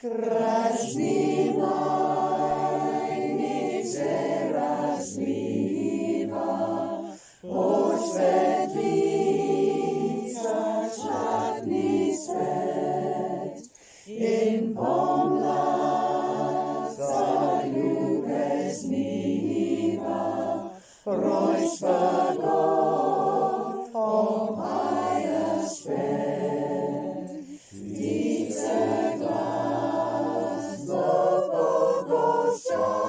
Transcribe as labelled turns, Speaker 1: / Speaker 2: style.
Speaker 1: Краснівай, ніце разлива, осветліться шатний свет, in pomlad zaljube zniva, rojstva God obhaja svet. Ptice glas do Bogosta